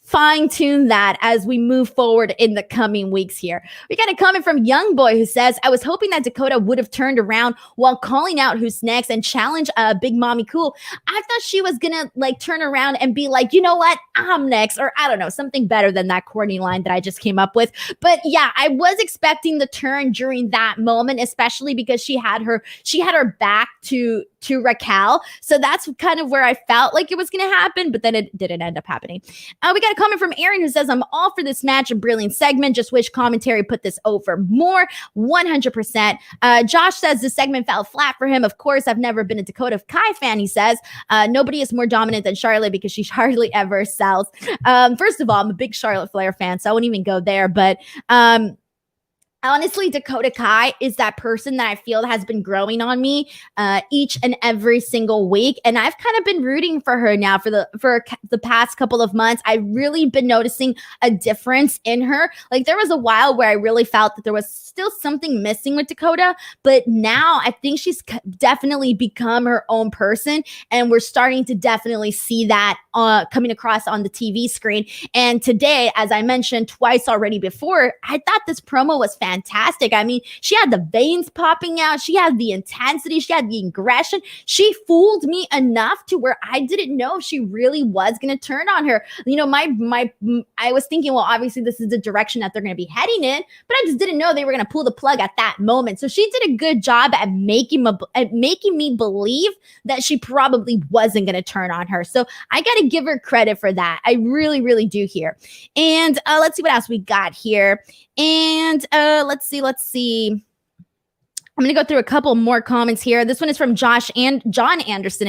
fine-tune that as we move forward in the coming weeks here. We got a comment from Young Boy who says, I was hoping that Dakota would have turned around while calling out who's next and challenge Big Mommy Cool. I thought she was gonna like turn around and be like, you know what, I'm next, or I don't know, something better than that corny line that I just came up with. But yeah, I was expecting the turn during that moment, especially because she had her back to Raquel. So that's kind of where I felt like it was going to happen, but then it didn't end up happening. We got a comment from Aaron who says, I'm all for this match, a brilliant segment. Just wish commentary put this over more. 100%. Josh says the segment fell flat for him. Of course, I've never been a Dakota Kai fan, he says. Nobody is more dominant than Charlotte because she hardly ever sells. First of all, I'm a big Charlotte Flair fan, so I won't even go there, but honestly, Dakota Kai is that person that I feel has been growing on me each and every single week. And I've kind of been rooting for her now for the past couple of months. I've really been noticing a difference in her. Like, there was a while where I really felt that there was still something missing with Dakota, but now I think she's definitely become her own person. And we're starting to definitely see that coming across on the TV screen. And today, as I mentioned twice already before, I thought this promo was fantastic. I mean, she had the veins popping out. She had the intensity. She had the aggression. She fooled me enough to where I didn't know if she really was going to turn on her. You know, I was thinking, well, obviously this is the direction that they're going to be heading in, but I just didn't know they were going to pull the plug at that moment. So she did a good job at making me believe that she probably wasn't going to turn on her. So I got to give her credit for that. I really, really do here. And let's see what else we got here. And let's see. I'm going to go through a couple more comments here. This one is from John Anderson,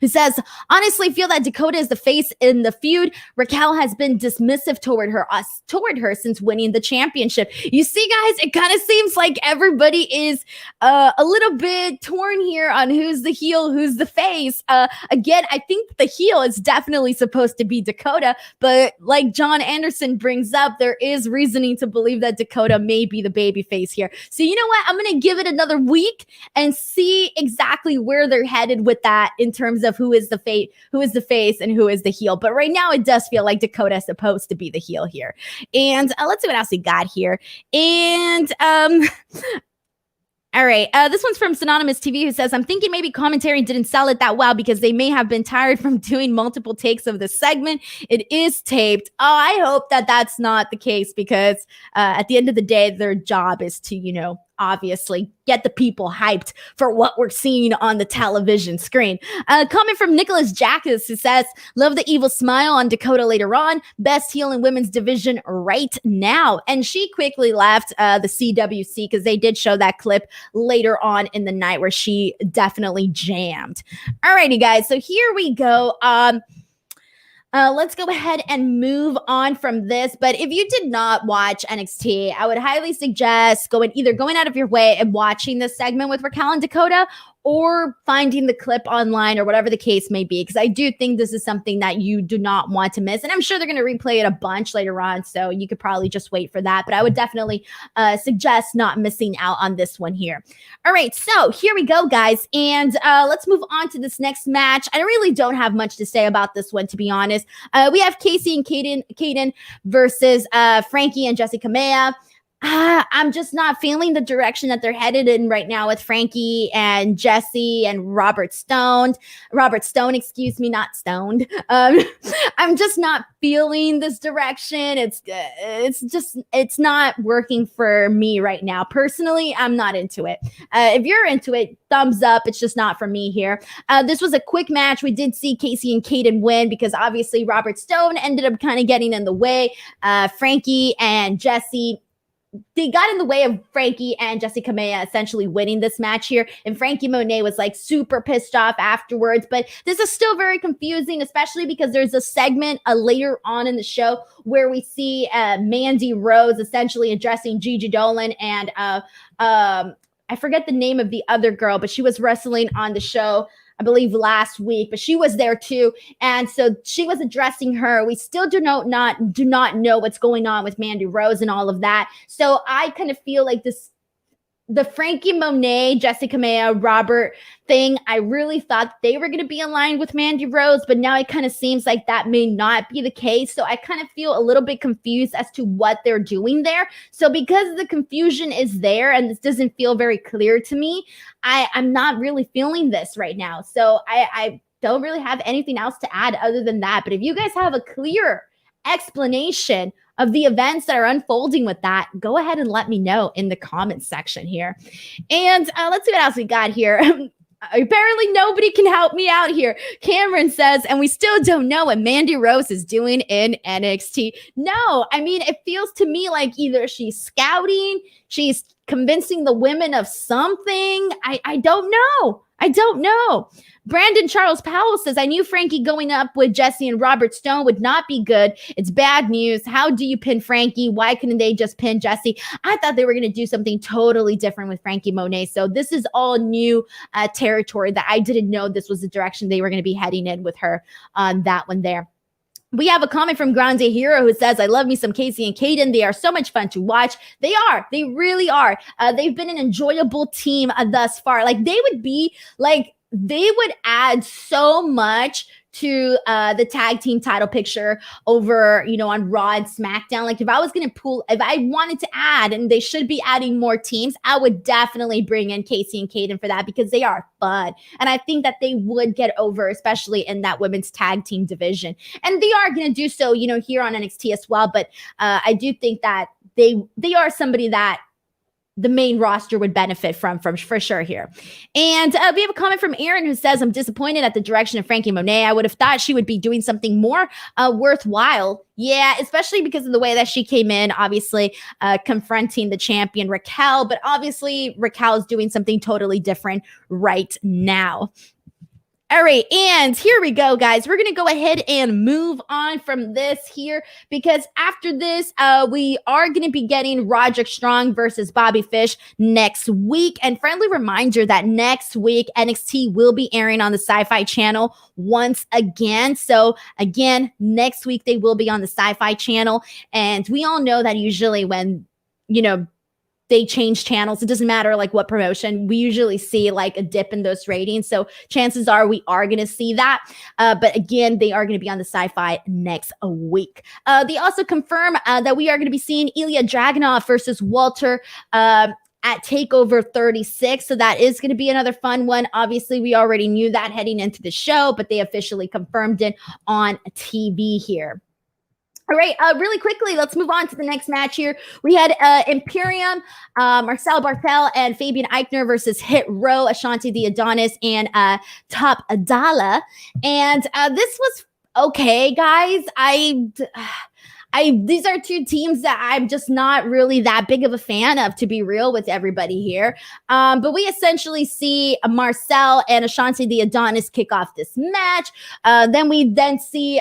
who says, honestly feel that Dakota is the face in the feud. Raquel has been dismissive toward her since winning the championship. You see, guys, it kind of seems like everybody is a little bit torn here on who's the heel, who's the face. Again, I think the heel is definitely supposed to be Dakota, but like John Anderson brings up, there is reasoning to believe that Dakota may be the baby face here. So you know what? I'm going to give it another week and see exactly where they're headed with that in terms of who is the face and who is the heel. But right now it does feel like Dakota is supposed to be the heel here. And let's see what else we got here. And all right. This one's from Synonymous TV, who says, I'm thinking maybe commentary didn't sell it that well because they may have been tired from doing multiple takes of the segment. It is taped. Oh, I hope that that's not the case because at the end of the day, their job is to, you know, obviously get the people hyped for what we're seeing on the television screen. Comment from Nicholas Jackus, who says, love the evil smile on Dakota later on. Best heel in women's division right now. And she quickly left the CWC because they did show that clip later on in the night where she definitely jammed. Alrighty, guys. So here we go. Let's go ahead and move on from this. But if you did not watch NXT, I would highly suggest going out of your way and watching this segment with Raquel and Dakota, or finding the clip online or whatever the case may be, because I do think this is something that you do not want to miss. And I'm sure they're going to replay it a bunch later on, so you could probably just wait for that. But I would definitely suggest not missing out on this one here. All right, so here we go, guys. And let's move on to this next match. I really don't have much to say about this one, to be honest. We have Casey and Kaden versus Frankie and Jessica Maya. I'm just not feeling the direction that they're headed in right now with Frankie and Jesse and Robert Stone, excuse me, not stoned. I'm just not feeling this direction. It's not working for me right now. Personally, I'm not into it. If you're into it, thumbs up. It's just not for me here. This was a quick match. We did see Casey and Kaden win because obviously Robert Stone ended up kind of getting in the way. Frankie and Jesse, they got in the way of Frankie and Jessi Kamea essentially winning this match here. And Frankie Monet was like super pissed off afterwards. But this is still very confusing, especially because there's a segment later on in the show where we see Mandy Rose essentially addressing Gigi Dolan and I forget the name of the other girl, but she was wrestling on the show, I believe last week, but she was there too. And so she was addressing her. We still do not know what's going on with Mandy Rose and all of that. So I kind of feel like the Frankie Monet, Jessi Kamea, Robert thing, I really thought they were going to be aligned with Mandy Rose, but now it kind of seems like that may not be the case. So I kind of feel a little bit confused as to what they're doing there. So because the confusion is there and this doesn't feel very clear to me, I'm not really feeling this right now. So I don't really have anything else to add other than that. But if you guys have a clear explanation of the events that are unfolding with that, go ahead and let me know in the comments section here. And let's see what else we got here. Apparently nobody can help me out here. Cameron says, and we still don't know what Mandy Rose is doing in NXT. No, I mean, it feels to me like either she's scouting, she's convincing the women of something. I don't know. Brandon Charles Powell says, I knew Frankie going up with Jesse and Robert Stone would not be good. It's bad news. How do you pin Frankie? Why couldn't they just pin Jesse? I thought they were going to do something totally different with Frankie Monet. So this is all new territory that I didn't know this was the direction they were going to be heading in with her on that one there. We have a comment from Grande Hero who says, I love me some Casey and Kaden. They are so much fun to watch. They are. They really are. They've been an enjoyable team thus far. Like they would add so much to the tag team title picture over, on Raw and SmackDown. Like if I wanted to add, and they should be adding more teams, I would definitely bring in Casey and Kaden for that because they are fun. And I think that they would get over, especially in that women's tag team division. And they are going to do so, here on NXT as well. But I do think that they are somebody that the main roster would benefit from for sure here. And we have a comment from Aaron who says, I'm disappointed at the direction of Frankie Monet. I would have thought she would be doing something more worthwhile. Yeah, especially because of the way that she came in, obviously confronting the champion Raquel, but obviously Raquel is doing something totally different right now. All right, and here we go, guys. We're going to go ahead and move on from this here because after this, we are going to be getting Roderick Strong versus Bobby Fish next week. And friendly reminder that next week, NXT will be airing on the SYFY channel once again. So again, next week, they will be on the SYFY channel. And we all know that usually when, they change channels, it doesn't matter like what promotion, we usually see like a dip in those ratings. So chances are we are going to see that. But again, they are going to be on the SYFY next week. They also confirm that we are going to be seeing Ilya Dragunov versus Walter at TakeOver 36. So that is going to be another fun one. Obviously, we already knew that heading into the show, but they officially confirmed it on TV here. All right, really quickly, let's move on to the next match here. We had Imperium, Marcel Barthel, and Fabian Eichner versus Hit Row, Ashanti the Adonis, and Top Adala. And this was okay, guys. These are two teams that I'm just not really that big of a fan of, to be real with everybody here. But we essentially see Marcel and Ashanti the Adonis kick off this match. Then we see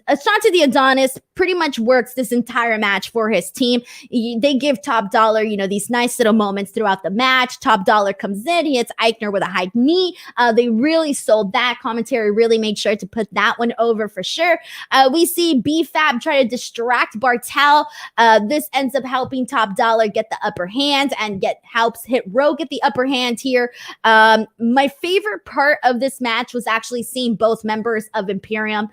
Ashanti the Adonis pretty much works this entire match for his team. They give Top Dollar, these nice little moments throughout the match. Top Dollar comes in, he hits Eichner with a high knee. They really sold that. Commentary really made sure to put that one over for sure. We see B-Fab try to distract Bartel. This ends up helping Top Dollar get the upper hand and helps Hit Row get the upper hand here. My favorite part of this match was actually seeing both members of Imperium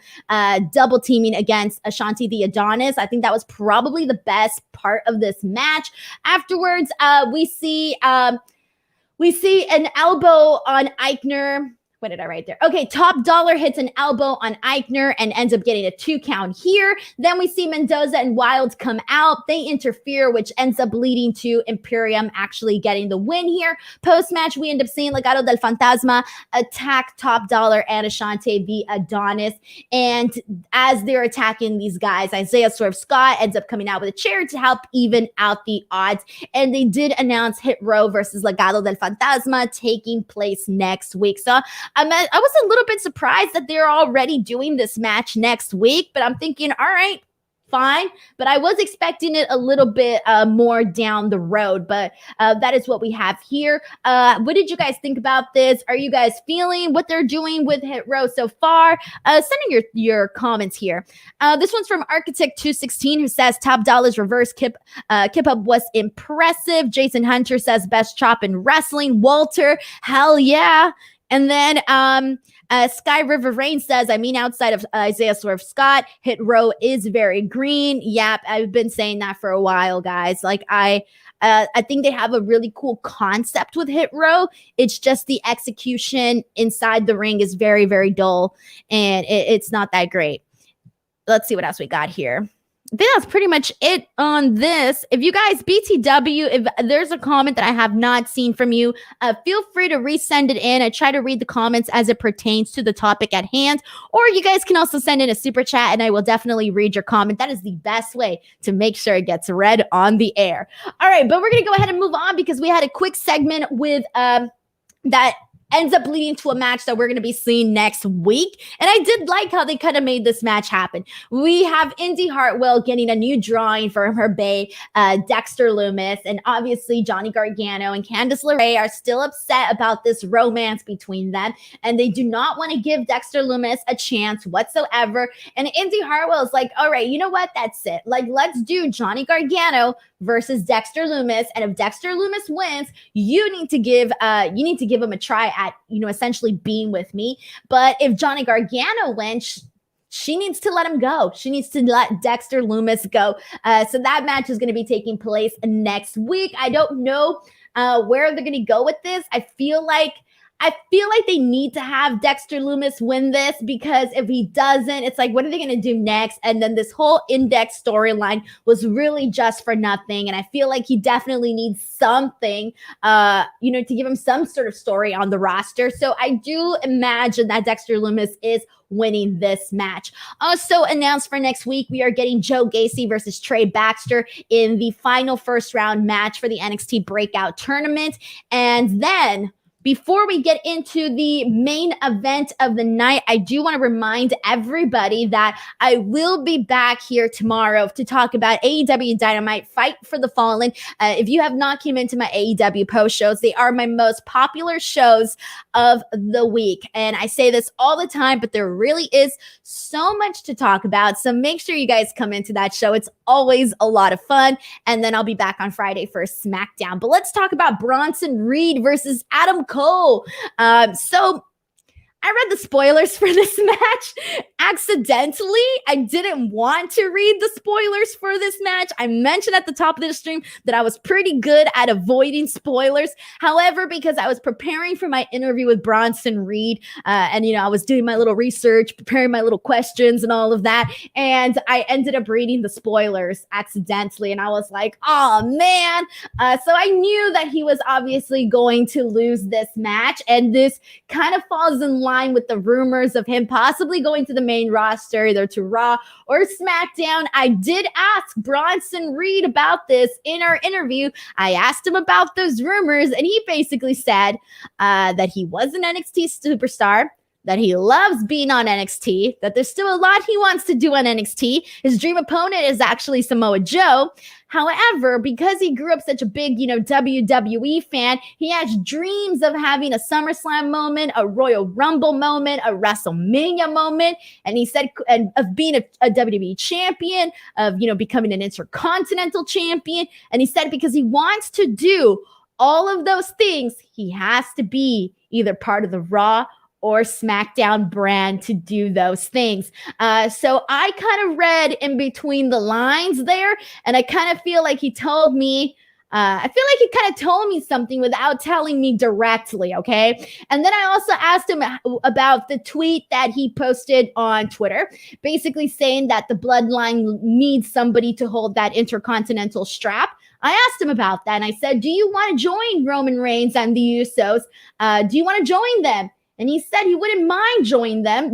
double teaming against Ashanti the Adonis. I think that was probably the best part of this match. Afterwards, we see an elbow on Eichner. What did I write there? Okay, Top Dollar hits an elbow on Eichner and ends up getting a 2 count here. Then we see Mendoza and Wilde come out. They interfere, which ends up leading to Imperium actually getting the win here. Post-match, we end up seeing Legado del Fantasma attack Top Dollar and Ashanti the Adonis. And as they're attacking these guys, Isaiah Swerve Scott ends up coming out with a chair to help even out the odds. And they did announce Hit Row versus Legado del Fantasma taking place next week. So I was a little bit surprised that they're already doing this match next week, but I'm thinking, all right, fine. But I was expecting it a little bit more down the road, but that is what we have here. What did you guys think about this? Are you guys feeling what they're doing with Hit Row so far? Send in your comments here. This one's from Architect 216 who says Top Dollar's reverse kip up was impressive. Jason Hunter says best chop in wrestling. Walter, hell yeah. And then Sky River Rain says, I mean, outside of Isaiah Swerve Scott, Hit Row is very green. Yep, I've been saying that for a while, guys. Like, I think they have a really cool concept with Hit Row. It's just the execution inside the ring is very, very dull, and it's not that great. Let's see what else we got here. I think that's pretty much it on this. If you guys, BTW, if there's a comment that I have not seen from you, feel free to resend it in. I try to read the comments as it pertains to the topic at hand. Or you guys can also send in a super chat and I will definitely read your comment. That is the best way to make sure it gets read on the air. All right, but we're going to go ahead and move on because we had a quick segment with that ends up leading to a match that we're going to be seeing next week. And I did like how they kind of made this match happen. We have Indy Hartwell getting a new drawing from her bae, Dexter Loomis. And obviously Johnny Gargano and Candice LeRae are still upset about this romance between them. And they do not want to give Dexter Loomis a chance whatsoever. And Indy Hartwell is like, all right, you know what? That's it. Like, let's do Johnny Gargano versus Dexter Loomis. And if Dexter Loomis wins, you need to give him a try at, essentially being with me. But if Johnny Gargano wins, she needs to let him go. She needs to let Dexter Loomis go. So that match is going to be taking place next week. I don't know where they're going to go with this. I feel like they need to have Dexter Loomis win this, because if he doesn't, it's like, what are they going to do next? And then this whole Index storyline was really just for nothing. And I feel like he definitely needs something, to give him some sort of story on the roster. So I do imagine that Dexter Loomis is winning this match. Also announced for next week, we are getting Joe Gacy versus Trey Baxter in the final first round match for the NXT Breakout tournament. And then before we get into the main event of the night, I do want to remind everybody that I will be back here tomorrow to talk about AEW Dynamite Fight for the Fallen. If you have not came into my AEW post shows, they are my most popular shows of the week. And I say this all the time, but there really is so much to talk about. So make sure you guys come into that show. It's always a lot of fun. And then I'll be back on Friday for Smackdown. But let's talk about Bronson Reed versus Adam Cole. So I read the spoilers for this match accidentally. I didn't want to read the spoilers for this match. I mentioned at the top of the stream that I was pretty good at avoiding spoilers. However, because I was preparing for my interview with Bronson Reed, and I was doing my little research, preparing my little questions and all of that, and I ended up reading the spoilers accidentally, and I was like, oh man. So I knew that he was obviously going to lose this match, and this kind of falls in line with the rumors of him possibly going to the main roster, either to Raw or SmackDown. I did ask Bronson Reed about this in our interview. I asked him about those rumors, and he basically said that he was an NXT superstar, that he loves being on NXT, that there's still a lot he wants to do on NXT. His dream opponent is actually Samoa Joe. However, because he grew up such a big, WWE fan, he has dreams of having a SummerSlam moment, a Royal Rumble moment, a WrestleMania moment. And he said, and of being a WWE champion, of, becoming an Intercontinental champion. And he said, because he wants to do all of those things, he has to be either part of the Raw or SmackDown brand to do those things. So I kind of read in between the lines there, and I kind of feel like he told me, I feel like he kind of told me something without telling me directly, okay? And then I also asked him about the tweet that he posted on Twitter, basically saying that the bloodline needs somebody to hold that intercontinental strap. I asked him about that, and I said, do you want to join Roman Reigns and the Usos? Do you want to join them? And he said he wouldn't mind joining them.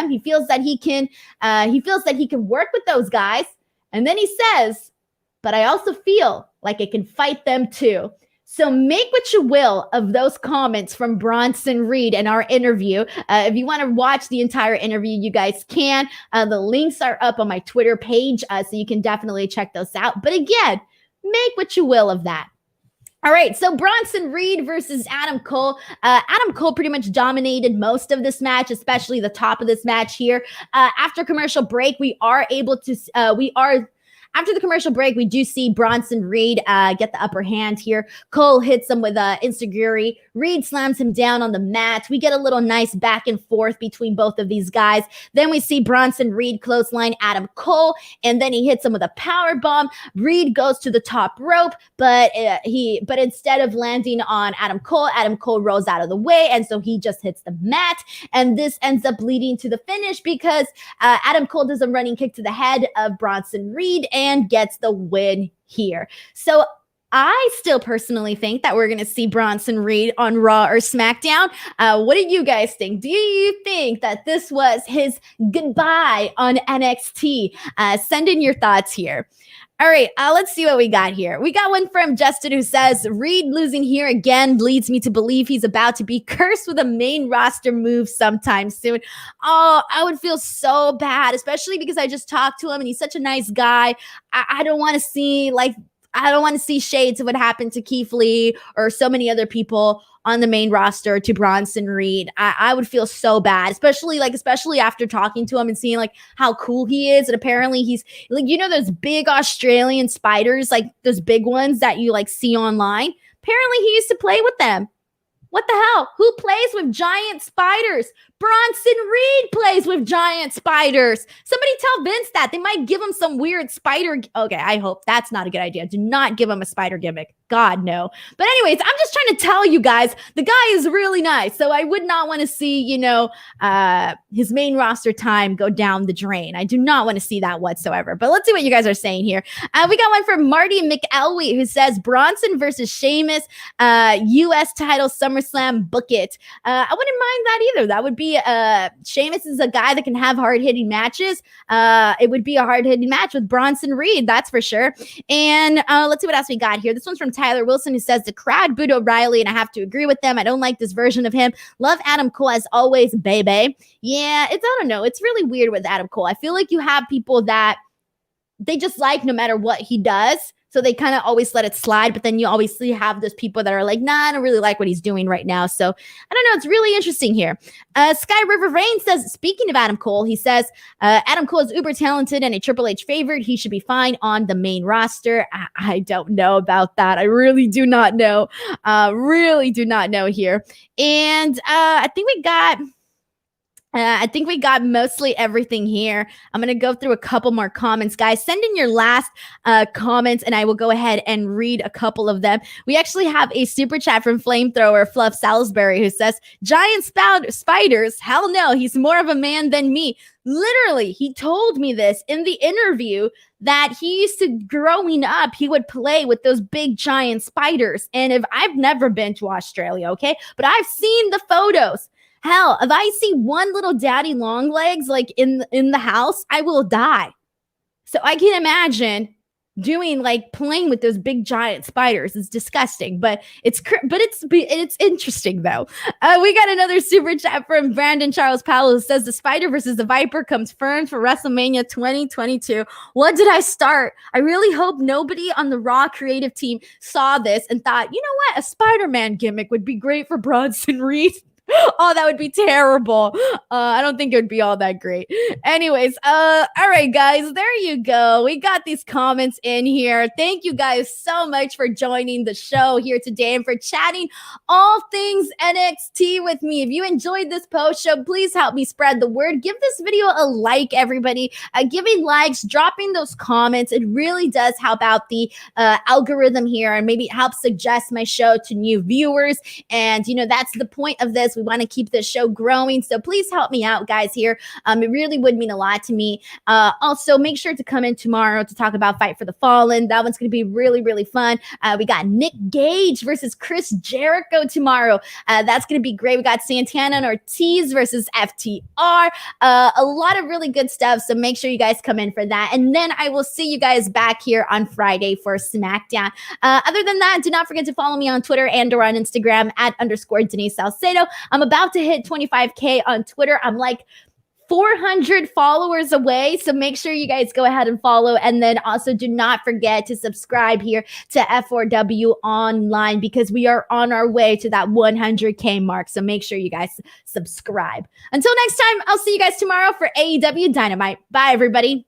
He feels that he can work with those guys. And then he says, but I also feel like I can fight them too. So make what you will of those comments from Bronson Reed in our interview. If you want to watch the entire interview, you guys can. The links are up on my Twitter page, so you can definitely check those out. But again, make what you will of that. All right, so Bronson Reed versus Adam Cole. Adam Cole pretty much dominated most of this match, especially the top of this match here. After commercial break, after the commercial break, we do see Bronson Reed get the upper hand here. Cole hits him with enziguri. Reed slams him down on the mat. We get a little nice back and forth between both of these guys. Then we see Bronson Reed clothesline Adam Cole, and then he hits him with a power bomb. Reed goes to the top rope, but instead of landing on Adam Cole rolls out of the way, and so he just hits the mat. And this ends up leading to the finish because Adam Cole does a running kick to the head of Bronson Reed and gets the win here. So I still personally think that we're going to see Bronson Reed on Raw or SmackDown. What do you guys think? Do you think that this was his goodbye on NXT? Send in your thoughts here. All right, let's see what we got here. We got one from Justin who says, Reed losing here again leads me to believe he's about to be cursed with a main roster move sometime soon. Oh, I would feel so bad, especially because I just talked to him and he's such a nice guy. I don't want to see shades of what happened to Keith Lee or so many other people on the main roster to Bronson Reed. I would feel so bad, especially after talking to him and seeing like how cool he is. And apparently he's like, those big Australian spiders, like those big ones that you like see online. Apparently he used to play with them. What the hell? Who plays with giant spiders? Bronson Reed plays with giant spiders. Somebody tell Vince that. They might give him some weird spider. Okay, I hope that's not a good idea. Do not give him a spider gimmick. God, no. But anyways, I'm just trying to tell you guys, the guy is really nice. So I would not want to see, his main roster time go down the drain. I do not want to see that whatsoever. But let's see what you guys are saying here. We got one from Marty McElwee who says Bronson versus Sheamus, U.S. title SummerSlam, book it. I wouldn't mind that either. That would be Sheamus is a guy that can have hard-hitting matches. It would be a hard-hitting match with Bronson Reed, that's for sure. And let's see what else we got here. This one's from Tyler Wilson who says the crowd booed O'Reilly, and I have to agree with them. I don't like this version of him. Love Adam Cole as always, baby. Yeah, I don't know. It's really weird with Adam Cole. I feel like you have people that they just like no matter what he does. So they kind of always let it slide, but then you obviously have those people that are like, nah, I don't really like what he's doing right now. So I don't know. It's really interesting here. Sky River Rain says, speaking of Adam Cole, he says, Adam Cole is uber talented and a Triple H favorite. He should be fine on the main roster. I don't know about that. I really do not know. Really do not know here. And I think we got mostly everything here. I'm going to go through a couple more comments. Guys, send in your last comments, and I will go ahead and read a couple of them. We actually have a super chat from Flamethrower Fluff Salisbury who says, giant spiders? Hell no, he's more of a man than me. Literally, he told me this in the interview that he used to, growing up, he would play with those big giant spiders. And I've never been to Australia, okay? But I've seen the photos. Hell, if I see one little daddy long legs like in the house, I will die. So I can imagine playing with those big giant spiders. It's disgusting, but it's interesting though. We got another super chat from Brandon Charles Powell who says the Spider versus the Viper comes firm for WrestleMania 2022. What did I start? I really hope nobody on the Raw creative team saw this and thought, you know what, a Spider-Man gimmick would be great for Bronson Reed. Oh, that would be terrible. I don't think it would be all that great. Anyways, all right, guys, there you go. We got these comments in here. Thank you guys so much for joining the show here today and for chatting all things NXT with me. If you enjoyed this post show, please help me spread the word. Give this video a like, everybody. Giving likes, dropping those comments, it really does help out the algorithm here, and maybe help suggest my show to new viewers. And, you know, that's the point of this. We want to keep this show growing. So please help me out, guys, here. It really would mean a lot to me. Also, make sure to come in tomorrow to talk about Fight for the Fallen. That one's going to be really, really fun. We got Nick Gage versus Chris Jericho tomorrow. That's going to be great. We got Santana and Ortiz versus FTR. A lot of really good stuff. So make sure you guys come in for that. And then I will see you guys back here on Friday for Smackdown. Other than that, do not forget to follow me on Twitter and or on Instagram at _ Denise Salcedo. I'm about to hit 25K on Twitter. I'm like 400 followers away. So make sure you guys go ahead and follow. And then also do not forget to subscribe here to F4W Online, because we are on our way to that 100K mark. So make sure you guys subscribe. Until next time, I'll see you guys tomorrow for AEW Dynamite. Bye, everybody.